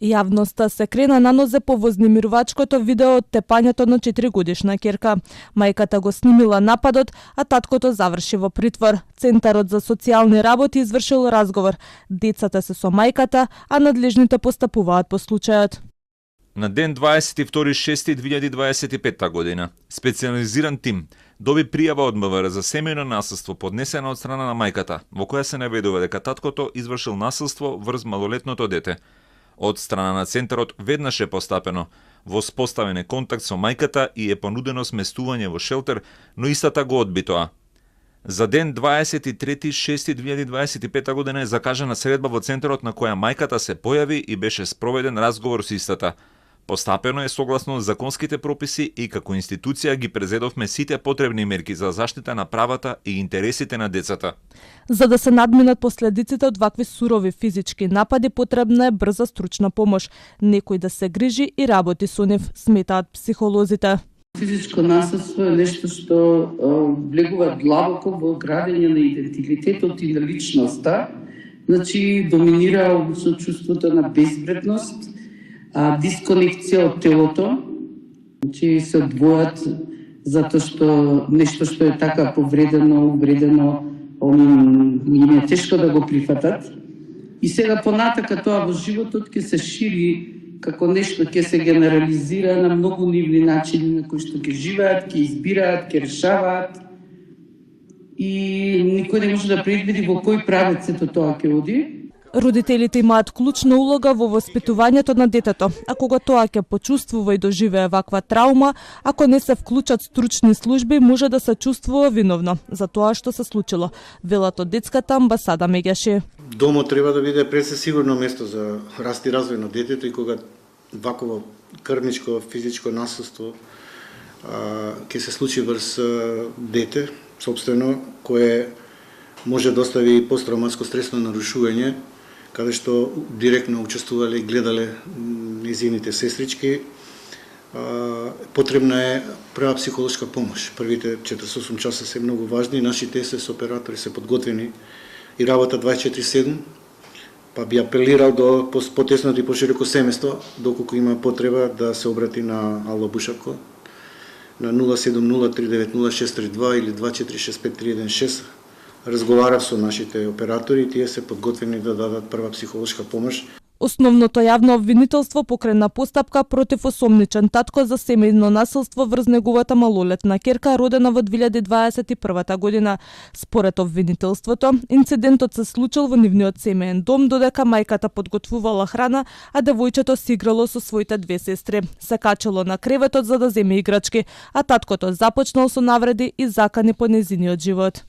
Јавноста се крена на нозе по вознемирувачкото видео од тепањето на 4-годишна ќерка. Мајката го снимила нападот, а таткото заврши во притвор. Центарот за социјални работи извршил разговор. Децата се со мајката, а надлежните постапуваат по случајот. На ден 22.6.2025 година, специјализиран тим доби пријава од МВР за семејно насилство поднесена од страна на мајката, во која се наведува дека таткото извршил насилство врз малолетното дете. Од страна на центарот веднаш е постапено. Воспоставен е контакт со мајката и е понудено сместување во шелтер, но истата го одби тоа. За ден 23.6.2025 година е закажана средба во центарот на која мајката се појави и беше спроведен разговор со истата. Постапено е согласно законските прописи и како институција ги презедовме сите потребни мерки за заштита на правата и интересите на децата. За да се надминат последиците од вакви сурови физички напади, потребна е брза стручна помош. Некој да се грижи и работи со нив, сметаат психолозите. Физичко насилство е нешто што влегува длабоко во градење на идентитетот и на личноста. Значи, доминира со чувството на безвредност, дисконекција од телото, значи се одвојат затоа што нешто што е така повредено, увредено, им е тешко да го прифатат. И сега понатака тоа во животот ќе се шири како нешто, ќе се генерализира на многу нивни начини на кои што ќе живеат, ќе избираат, ќе решаваат. И никој не може да предвиди во кој правец сето тоа ќе оди. Родителите имаат клучна улога во воспитувањето на детето, а кога тоа ќе почувствува и доживее ваква траума, ако не се вклучат стручни служби, може да се чувствува виновно за тоа што се случило, велат од детската амбасада Меѓаши. Домот треба да биде пред се сигурно место за раст и развој на детето и кога ваково крвничко, физичко насилство ќе се случи врз дете, собствено, кое може да остави и посттравматско стресно нарушување, каде што директно учествувале и гледале незините сестрички, потребна е прва психолошка помош. Првите 48 часа се многу важни, нашите СС оператори се подготвени и работа 24/7, па би апелирал до потесно и пошироко семејство, доколку има потреба да се обрати на Ало Бушако, на 070-390-632 или 2465316. Разговарав со нашите оператори и тие се подготвени да дадат прва психолошка помош. Основното јавно обвинителство покрена постапка против осомничен татко за семејно насилство врз неговата малолетна ќерка родена во 2021 година. Според обвинителството, инцидентот се случил во нивниот семеен дом додека мајката подготвувала храна, а девојчето си играло со своите две сестри. Се качело на креветот за да земе играчки, а таткото започнал со навреди и закани по незиниот живот.